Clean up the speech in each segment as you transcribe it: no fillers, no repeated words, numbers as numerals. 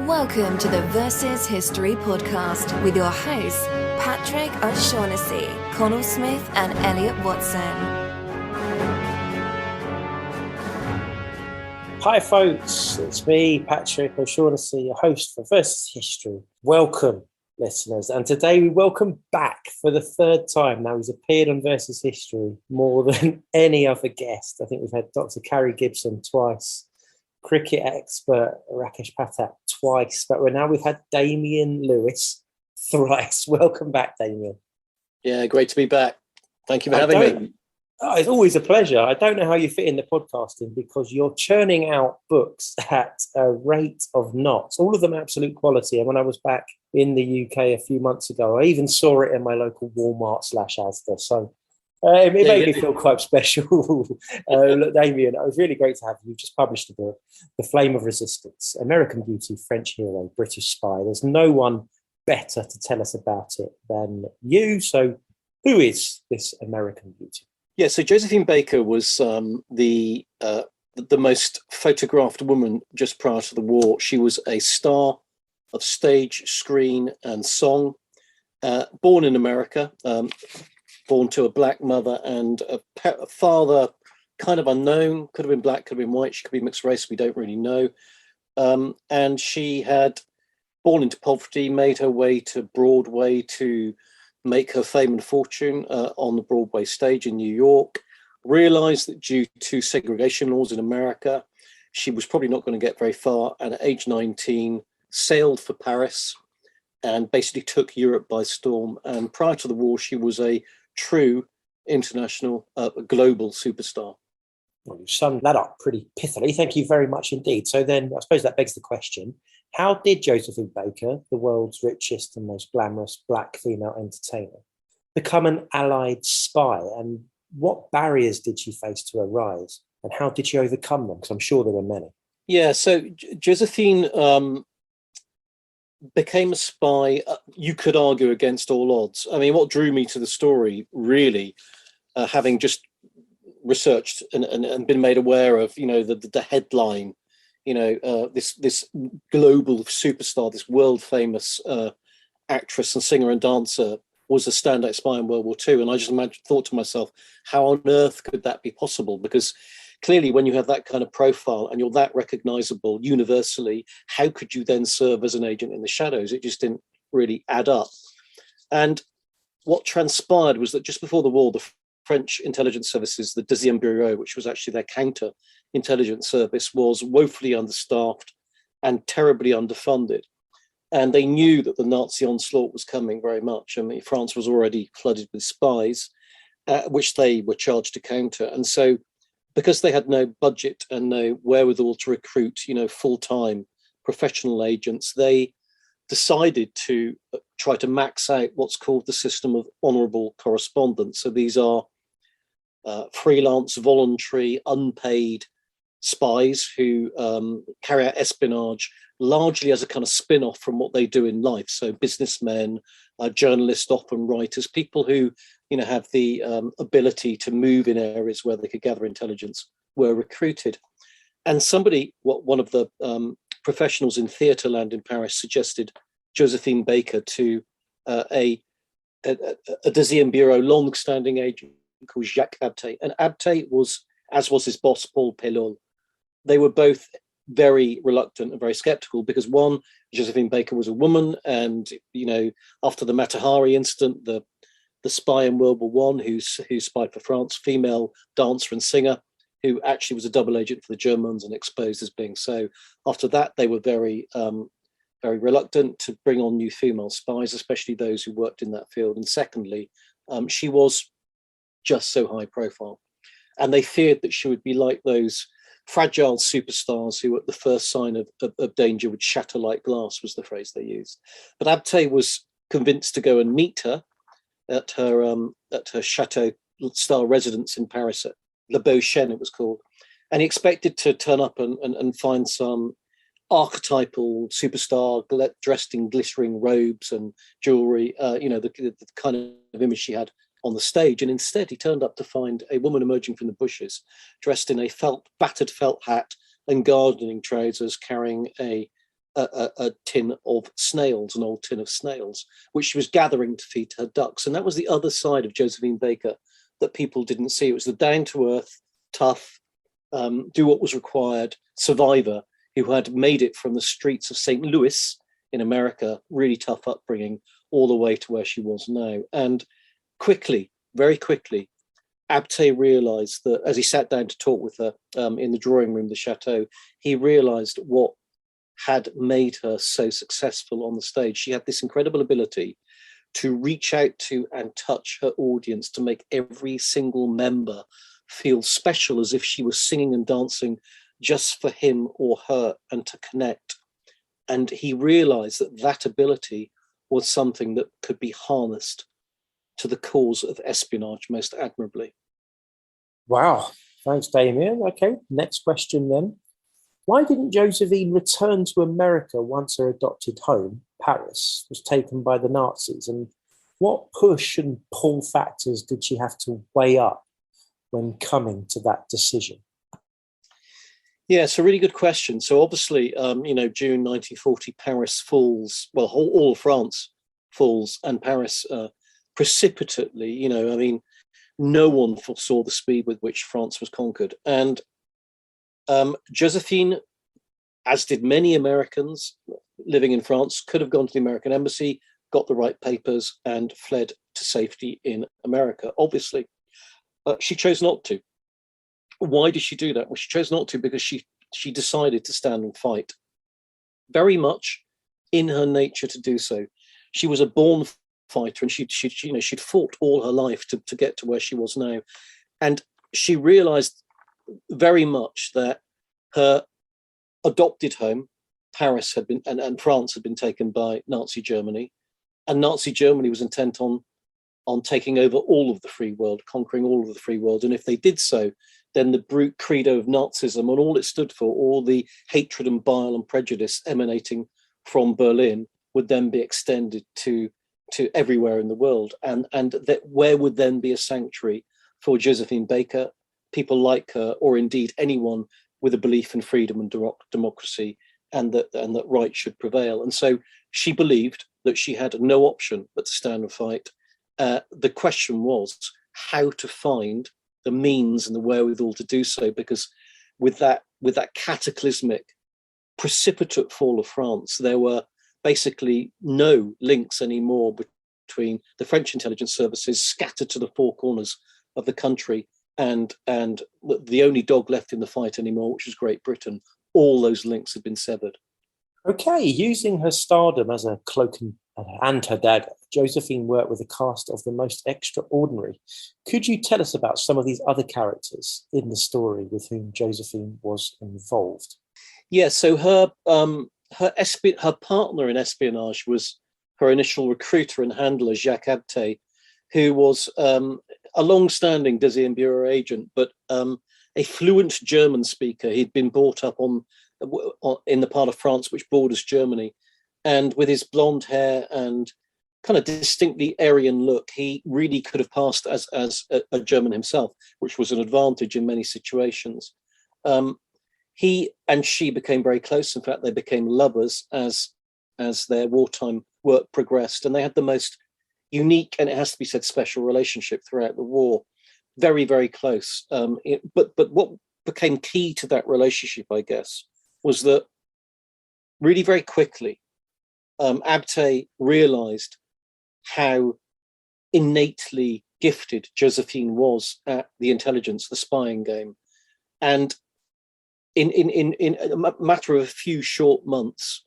Welcome to the Versus History podcast with your hosts, Patrick O'Shaughnessy, Connell Smith, and Elliot Watson. Hi folks, it's me, Patrick O'Shaughnessy, your host for Versus History. Welcome, listeners, and today we welcome back for the third time. Now, he's appeared on Versus History more than any other guest. I think we've had Dr. Carrie Gibson twice, cricket expert Rakesh Patak twice, but we've had Damien Lewis thrice. Welcome back, Damien. Yeah, great to be back. Thank you for having me. Oh, it's always a pleasure. I don't know how you fit in the podcasting because you're churning out books at a rate of knots, all of them absolute quality. And when I was back in the UK a few months ago, I even saw it in my local Walmart/Asda. So it made me feel quite special. Look, Damien, it was really great to have you. You've just published a book, The Flame of Resistance, American Beauty, French Hero, British Spy. There's no one better to tell us about it than you. So who is this American Beauty? Yeah, so Josephine Baker was the most photographed woman just prior to the war. She was a star of stage, screen, and song, born in America, born to a black mother and a father kind of unknown, could have been black, could have been white, she could be mixed race, we don't really know. And she had born into poverty, made her way to Broadway to make her fame and fortune on the Broadway stage in New York, realized that due to segregation laws in America, she was probably not going to get very far, and at age 19, sailed for Paris and basically took Europe by storm. And prior to the war, she was a true international, global superstar. Well, you summed that up pretty pithily. Thank you very much indeed. So then I suppose that begs the question, how did Josephine Baker, the world's richest and most glamorous black female entertainer, become an Allied spy? And what barriers did she face to her rise? And how did she overcome them? Because I'm sure there were many. Yeah, so Josephine became a spy, you could argue, against all odds. I mean, what drew me to the story, really, having just researched and been made aware of, the headline, this global superstar, this world famous actress and singer and dancer was a standout spy in World War II. And I just thought to myself, how on earth could that be possible? Because clearly when you have that kind of profile and you're that recognizable universally, how could you then serve as an agent in the shadows? It just didn't really add up. And what transpired was that just before the war, the French intelligence services, the deuxième bureau, which was actually their counter intelligence service, was woefully understaffed and terribly underfunded. And they knew that the Nazi onslaught was coming very much. I mean, France was already flooded with spies, which they were charged to counter. And so because they had no budget and no wherewithal to recruit, full-time professional agents, they decided to try to max out what's called the system of honourable correspondence. So these are freelance, voluntary, unpaid spies who carry out espionage largely as a kind of spin-off from what they do in life. So businessmen, journalists, often writers, people who have the ability to move in areas where they could gather intelligence, were recruited. And one of the professionals in theatre land in Paris suggested Josephine Baker to a deuxième bureau long-standing agent called Jacques Abde. And Abde was, as was his boss, Paul Pellol. They were both very reluctant and very skeptical because, one, Josephine Baker was a woman, and after the Matahari incident, the spy in World War I who spied for France, female dancer and singer, who actually was a double agent for the Germans and exposed as being so. After that, they were very reluctant to bring on new female spies, especially those who worked in that field. And secondly, she was just so high profile, and they feared that she would be like those fragile superstars who at the first sign of danger would shatter like glass, was the phrase they used. But Abde was convinced to go and meet her at her chateau style residence in Paris, at Le Beau Chêne it was called, and he expected to turn up and find some archetypal superstar dressed in glittering robes and jewelry, the kind of image she had on the stage. And instead he turned up to find a woman emerging from the bushes, dressed in a battered felt hat and gardening trousers, carrying a a tin of snails, an old tin of snails, which she was gathering to feed her ducks. And that was the other side of Josephine Baker that people didn't see. It was the down-to-earth, tough, do what was required survivor who had made it from the streets of St. Louis in America, really tough upbringing, all the way to where she was now. And quickly, very quickly, Abde realized that as he sat down to talk with her in the drawing room of the chateau, he realized what had made her so successful on the stage. She had this incredible ability to reach out to and touch her audience, to make every single member feel special, as if she was singing and dancing just for him or her, and to connect. And he realized that that ability was something that could be harnessed to the cause of espionage most admirably. Wow. Thanks, Damien. Okay, next question then. Why didn't Josephine return to America once her adopted home, Paris, was taken by the Nazis? And what push and pull factors did she have to weigh up when coming to that decision? Yeah, it's a really good question. So obviously, June 1940, Paris falls, well, all of France falls, and Paris precipitately, no one foresaw the speed with which France was conquered. And Josephine, as did many Americans living in France, could have gone to the American embassy, got the right papers, and fled to safety in America, obviously. She chose not to. Why did she do that? Well, she chose not to because she decided to stand and fight. Very much in her nature to do so. She was a born fighter, and she'd fought all her life to get to where she was now. And she realized very much that her adopted home, Paris, had been and France had been taken by Nazi Germany, and Nazi Germany was intent on taking over all of the free world, conquering all of the free world. And if they did so, then the brute credo of Nazism and all it stood for, all the hatred and bile and prejudice emanating from Berlin, would then be extended to everywhere in the world. And that where would then be a sanctuary for Josephine Baker, people like her, or indeed anyone with a belief in freedom and democracy, and that right should prevail. And so she believed that she had no option but to stand and fight. The question was how to find the means and the wherewithal to do so, because with that cataclysmic, precipitate fall of France, there were basically no links anymore between the French intelligence services scattered to the four corners of the country and the only dog left in the fight anymore, which was Great Britain. All those links had been severed. Okay, using her stardom as a cloak and her dagger, Josephine worked with a cast of the most extraordinary. Could you tell us about some of these other characters in the story with whom Josephine was involved? Yeah, so her partner in espionage was her initial recruiter and handler, Jacques Abde, who was a long-standing Deuxième Bureau agent, but a fluent German speaker. He'd been brought up in the part of France which borders Germany, and with his blonde hair and kind of distinctly Aryan look, he really could have passed as a German himself, which was an advantage in many situations. He and she became very close. In fact, they became lovers as their wartime work progressed, and they had the most unique, and it has to be said, special relationship throughout the war. Very, very close. But what became key to that relationship, I guess, was that really very quickly, Abde realized how innately gifted Josephine was at the intelligence, the spying game. And in a matter of a few short months,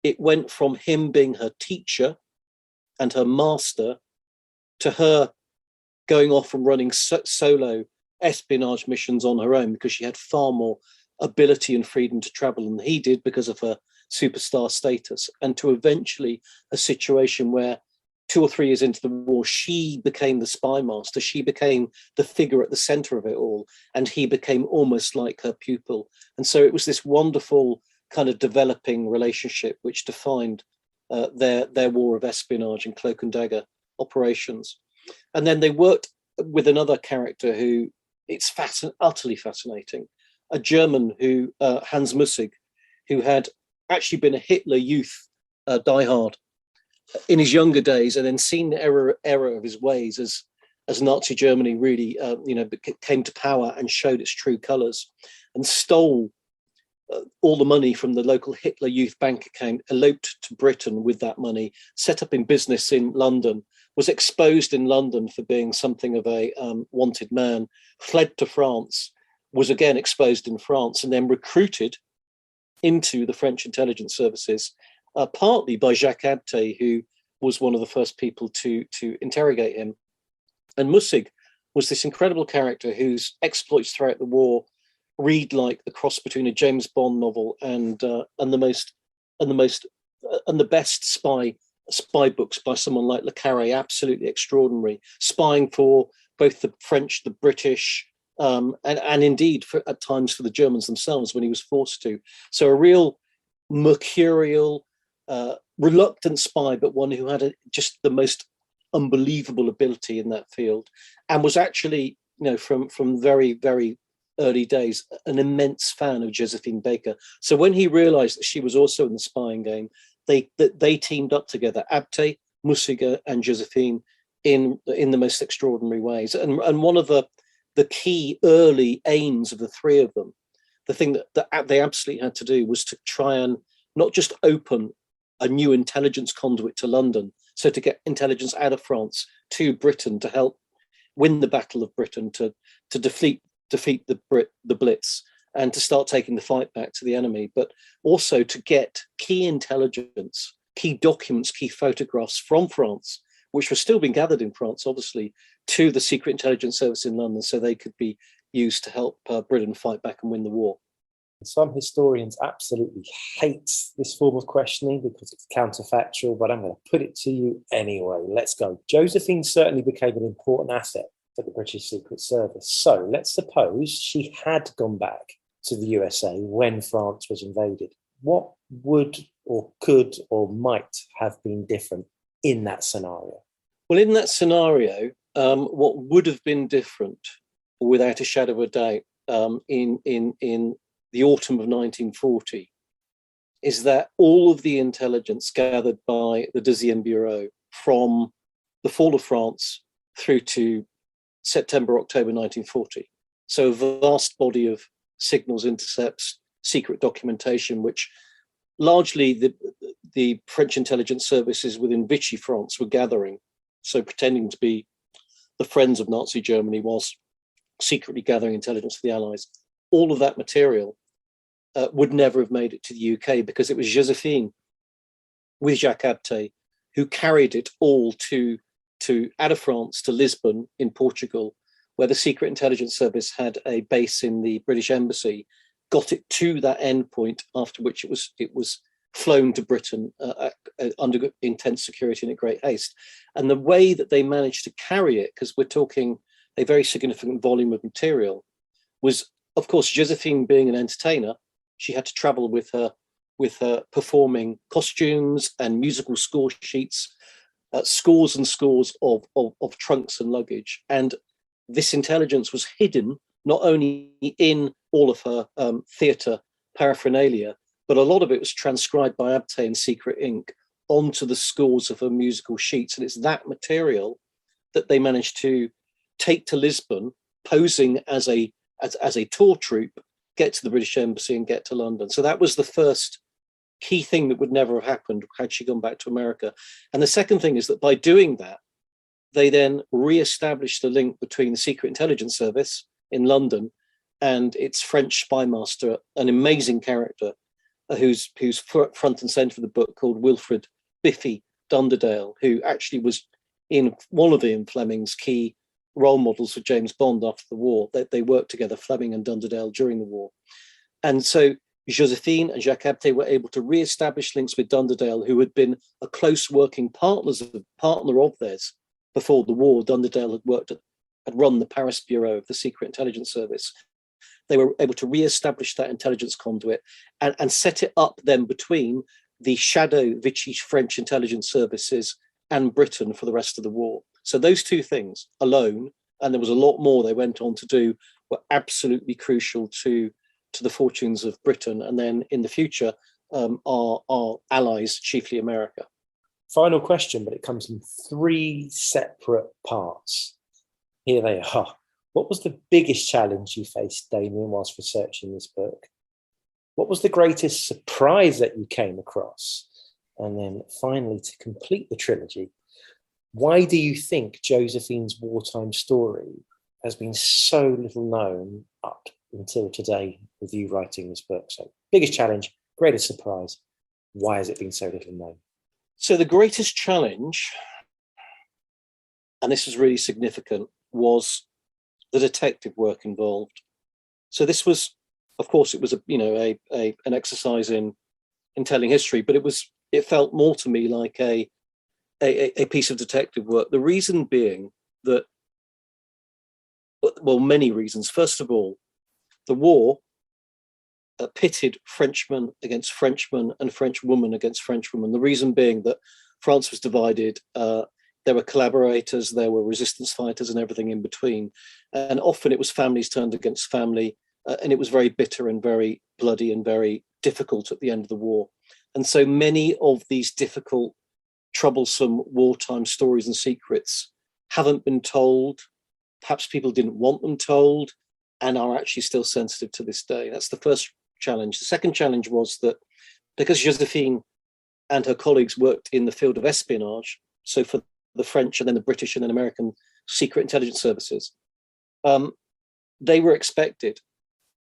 it went from him being her teacher and her master to her going off and running solo espionage missions on her own, because she had far more ability and freedom to travel than he did because of her superstar status, and to eventually a situation where 2 or 3 years into the war, she became the spy master. She became the figure at the center of it all, and he became almost like her pupil. And so it was this wonderful kind of developing relationship which defined their war of espionage and cloak and dagger operations. And then they worked with another character who it's utterly fascinating, a German who Hans Mussig, who had actually been a Hitler youth diehard in his younger days, and then seen the error of his ways as Nazi Germany really, came to power and showed its true colours, and stole all the money from the local Hitler Youth bank account, eloped to Britain with that money, set up in business in London, was exposed in London for being something of a wanted man, fled to France, was again exposed in France, and then recruited into the French intelligence services, partly by Jacques Abde, who was one of the first people to interrogate him. And Mussig was this incredible character whose exploits throughout the war read like the cross between a James Bond novel and the best spy books by someone like Le Carré. Absolutely extraordinary, spying for both the French, the British, and indeed at times for the Germans themselves when he was forced to. So a real mercurial, reluctant spy, but one who had just the most unbelievable ability in that field, and was actually, from very, very early days, an immense fan of Josephine Baker. So when he realized that she was also in the spying game, they teamed up together, Abde, Mussig, and Josephine, in the most extraordinary ways. And one of the key early aims of the three of them, the thing that they absolutely had to do, was to try and not just open a new intelligence conduit to London, so to get intelligence out of France to Britain to help win the Battle of Britain, to defeat the Blitz, and to start taking the fight back to the enemy, but also to get key intelligence, key documents, key photographs from France, which were still being gathered in France, obviously, to the Secret Intelligence Service in London, so they could be used to help Britain fight back and win the war. Some historians absolutely hate this form of questioning because it's counterfactual, but I'm going to put it to you anyway. Let's go. Josephine certainly became an important asset for the British Secret Service. So let's suppose she had gone back to the USA when France was invaded. What would or could or might have been different in that scenario? Well, in that scenario, what would have been different, without a shadow of a doubt, in the autumn of 1940, is that all of the intelligence gathered by the Deuxième Bureau from the fall of France through to September, October 1940, so a vast body of signals, intercepts, secret documentation, which largely the French intelligence services within Vichy France were gathering, so pretending to be the friends of Nazi Germany whilst secretly gathering intelligence for the Allies. All of that material would never have made it to the UK, because it was Josephine with Jacques Abde who carried it all out of France to Lisbon in Portugal, where the Secret Intelligence Service had a base in the British Embassy, got it to that end point, after which it was flown to Britain under intense security and at great haste. And the way that they managed to carry it, because we're talking a very significant volume of material, was, of course, Josephine being an entertainer, she had to travel with her performing costumes and musical score sheets, scores and scores of trunks and luggage. And this intelligence was hidden not only in all of her theatre paraphernalia, but a lot of it was transcribed by Abde in secret ink onto the scores of her musical sheets. And it's that material that they managed to take to Lisbon, posing as a tour troupe, get to the British Embassy and get to London. So that was the first key thing that would never have happened had she gone back to America. And the second thing is that by doing that, they then re-established the link between the Secret Intelligence Service in London and its French spy master, an amazing character who's front and centre of the book, called Wilfred Biffy Dunderdale, who actually was in one of Ian Fleming's key role models for James Bond after the war. They worked together, Fleming and Dunderdale, during the war. And so Josephine and Jacques Abde were able to re-establish links with Dunderdale, who had been a close working partner of theirs before the war. Dunderdale had run the Paris bureau of the Secret Intelligence Service. They were able to re-establish that intelligence conduit and set it up then between the shadow Vichy French intelligence services and Britain for the rest of the war. So those two things alone, and there was a lot more they went on to do, were absolutely crucial to the fortunes of Britain, and then in the future, our allies, chiefly America. Final question, but it comes in 3 separate parts. Here they are. What was the biggest challenge you faced, Damien, whilst researching this book? What was the greatest surprise that you came across? And then finally, to complete the trilogy, why do you think Josephine's wartime story has been so little known up until today with you writing this book? So biggest challenge, greatest surprise, why has it been so little known? So the greatest challenge, and this was really significant, was the detective work involved. So this was, of course, it was an exercise in telling history, but it felt more to me like a piece of detective work. The reason being that, well, many reasons. First of all, the war pitted Frenchmen against Frenchmen and French women against French women. The reason being that France was divided. There were collaborators, there were resistance fighters and everything in between. And often it was families turned against family. And it was very bitter and very bloody and very difficult at the end of the war. And so many of these difficult, troublesome wartime stories and secrets haven't been told. Perhaps people didn't want them told and are actually still sensitive to this day. That's the first challenge. The second challenge was that because Josephine and her colleagues worked in the field of espionage, so for the French and then the British and then American secret intelligence services, they were expected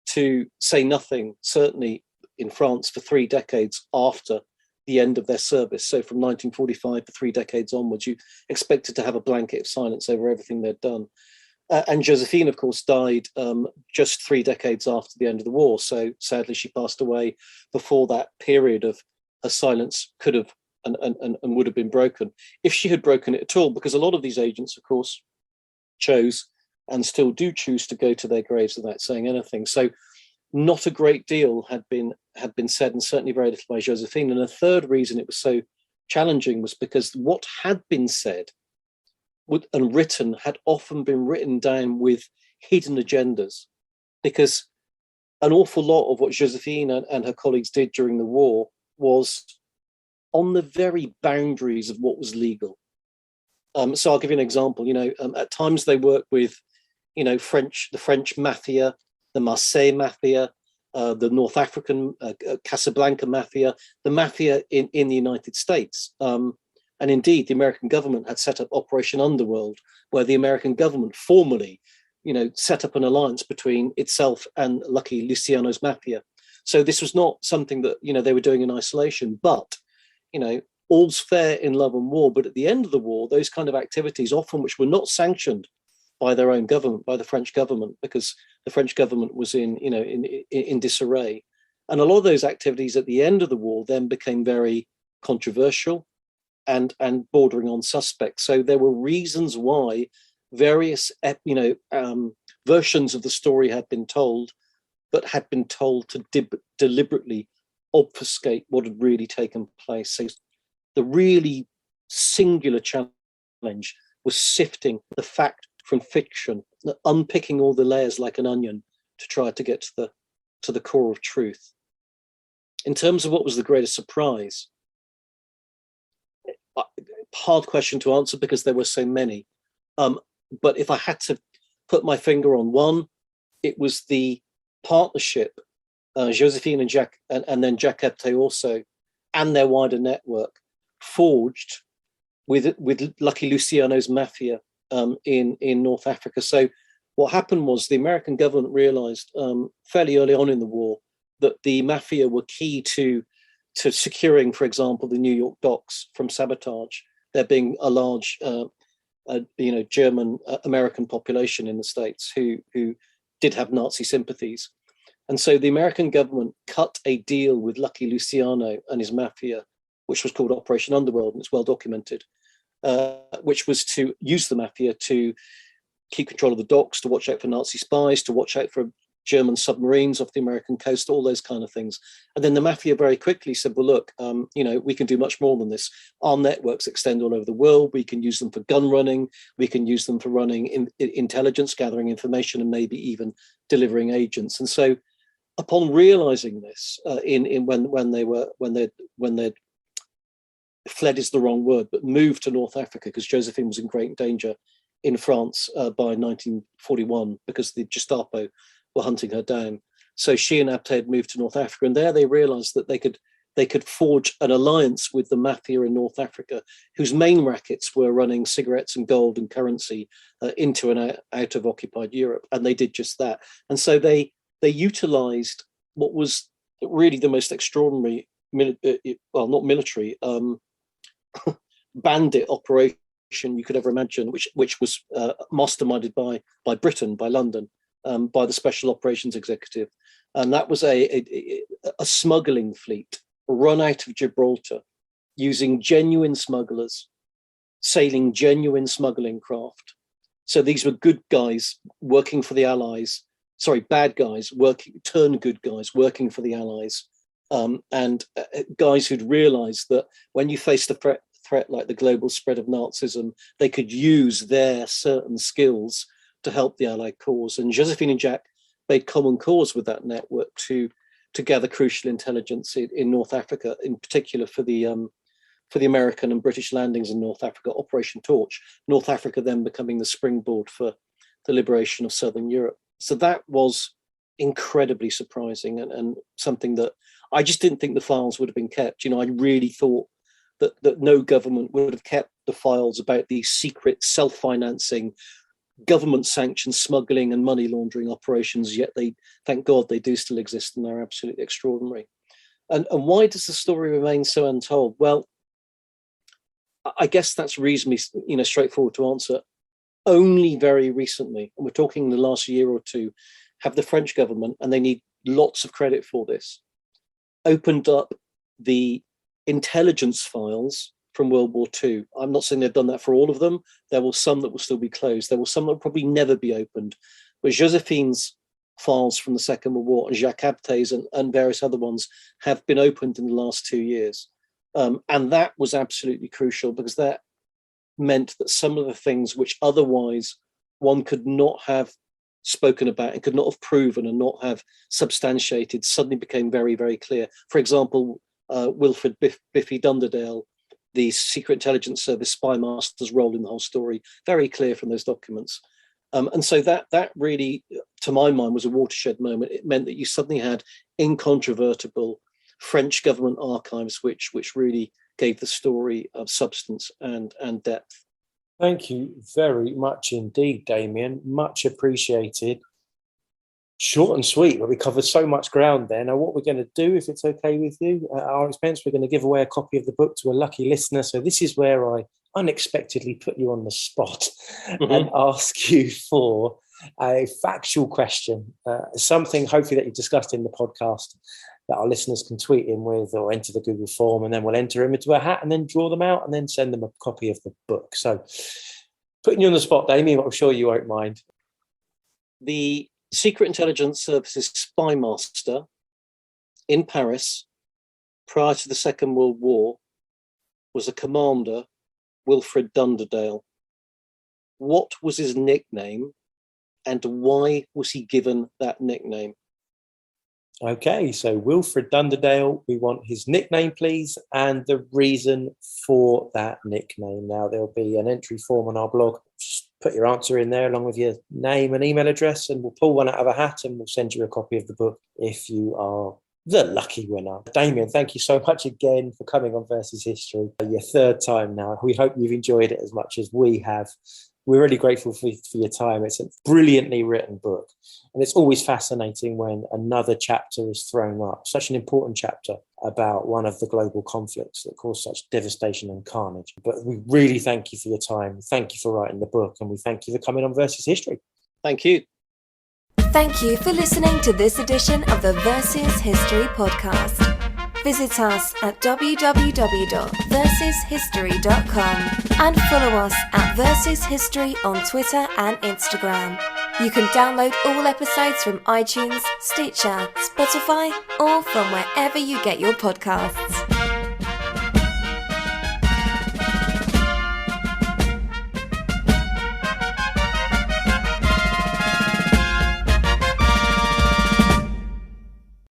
to say nothing, certainly in France, for 3 decades after the end of their service. So from 1945 for 3 decades onwards, you expected to have a blanket of silence over everything they'd done. And Josephine, of course, died just 3 decades after the end of the war. So sadly, she passed away before that period of her silence could have and would have been broken, if she had broken it at all, because a lot of these agents, of course, chose and still do choose to go to their graves without saying anything. So not a great deal had been said, and certainly very little by Josephine. And a third reason it was so challenging was because what had been said and written had often been written down with hidden agendas, because an awful lot of what Josephine and her colleagues did during the war was on the very boundaries of what was legal. So I'll give you an example. At times they worked with, the French mafia, the Marseille mafia, the North African Casablanca mafia, the mafia in the United States. And indeed, the American government had set up Operation Underworld, where the American government formally, set up an alliance between itself and Lucky Luciano's mafia. So this was not something that, they were doing in isolation, but, all's fair in love and war. But at the end of the war, those kind of activities, often which were not sanctioned by their own government, by the French government, because the French government was in disarray. And a lot of those activities at the end of the war then became very controversial and bordering on suspect. So there were reasons why various, versions of the story had been told, but had been told to deliberately obfuscate what had really taken place. So the really singular challenge was sifting the fact from fiction, unpicking all the layers like an onion to try to get to the core of truth. In terms of what was the greatest surprise, hard question to answer because there were so many. But if I had to put my finger on one, it was the partnership, Josephine and Jacques, and then Jacques Abde also, and their wider network, forged with Lucky Luciano's mafia in North Africa. So what happened was the American government realized fairly early on in the war that the mafia were key to securing, for example, the New York docks from sabotage. There being a large, German American population in the States who did have Nazi sympathies. And so the American government cut a deal with Lucky Luciano and his mafia, which was called Operation Underworld, and it's well documented, which was to use the mafia to keep control of the docks, to watch out for Nazi spies, to watch out for German submarines off the American coast, all those kind of things. And then the mafia very quickly said, well, look, we can do much more than this. Our networks extend all over the world. We can use them for gun running. We can use them for running intelligence, gathering information, and maybe even delivering agents. And so upon realizing this, when they fled is the wrong word, but moved to North Africa, because Josephine was in great danger in France by 1941 because the Gestapo were hunting her down. So she and Abde had moved to North Africa, and there they realized that they could forge an alliance with the mafia in North Africa, whose main rackets were running cigarettes and gold and currency into and out of occupied Europe. And they did just that. And so they utilized what was really the most extraordinary, not military, bandit operation you could ever imagine, which was masterminded by Britain, by London, by the Special Operations Executive. And that was a smuggling fleet run out of Gibraltar, using genuine smugglers, sailing genuine smuggling craft. So these were good guys working for the Allies, bad guys turned good guys working for the Allies, and guys who'd realized that when you faced a threat like the global spread of Nazism, they could use their certain skills to help the Allied cause. And Josephine and Jacques made common cause with that network to gather crucial intelligence in North Africa, in particular for the American and British landings in North Africa, Operation Torch, North Africa then becoming the springboard for the liberation of Southern Europe. So that was incredibly surprising and something that I just didn't think the files would have been kept. I really thought that no government would have kept the files about these secret, self-financing, government-sanctioned smuggling and money laundering operations, yet thank God, they do still exist, and they're absolutely extraordinary. And why does the story remain so untold? Well, I guess that's reasonably, straightforward to answer. Only very recently, and we're talking the last year or two, have the French government, and they need lots of credit for this, opened up the intelligence files from World War II. I'm not saying they've done that for all of them. There will some that will still be closed. There will some that will probably never be opened. But Josephine's files from the Second World War and Jacques Abde's and various other ones have been opened in the last 2 years. And that was absolutely crucial, because that meant that some of the things which otherwise one could not have spoken about and could not have proven and not have substantiated suddenly became very, very clear. For example, Wilfred Biffy Dunderdale, the Secret Intelligence Service spy master's role in the whole story, very clear from those documents. And so that really, to my mind, was a watershed moment. It meant that you suddenly had incontrovertible French government archives, which really gave the story of substance and depth. Thank you very much indeed, Damien. Much appreciated. Short and sweet, but we covered so much ground there. Now, what we're going to do, if it's okay with you, at our expense, we're going to give away a copy of the book to a lucky listener. So this is where I unexpectedly put you on the spot and ask you for a factual question, something hopefully that you discussed in the podcast that our listeners can tweet in with or enter the Google form, and then we'll enter them into a hat and then draw them out and then send them a copy of the book. So putting you on the spot, Damien, I'm sure you won't mind. The Secret Intelligence Service's spy master in Paris prior to the Second World War was a commander, Wilfred Dunderdale. What was his nickname, and why was he given that nickname? Okay, so Wilfred Dunderdale, we want his nickname, please, and the reason for that nickname. Now, there'll be an entry form on our blog. Just put your answer in there along with your name and email address, and we'll pull one out of a hat and we'll send you a copy of the book if you are the lucky winner. Damien, thank you so much again for coming on Versus History. Your third time now. We hope you've enjoyed it as much as we have. We're really grateful for your time. It's a brilliantly written book. And it's always fascinating when another chapter is thrown up, such an important chapter about one of the global conflicts that caused such devastation and carnage. But we really thank you for your time. Thank you for writing the book. And we thank you for coming on Versus History. Thank you. Thank you for listening to this edition of the Versus History podcast. Visit us at www.versushistory.com and follow us at Versus History on Twitter and Instagram. You can download all episodes from iTunes, Stitcher, Spotify, or from wherever you get your podcasts.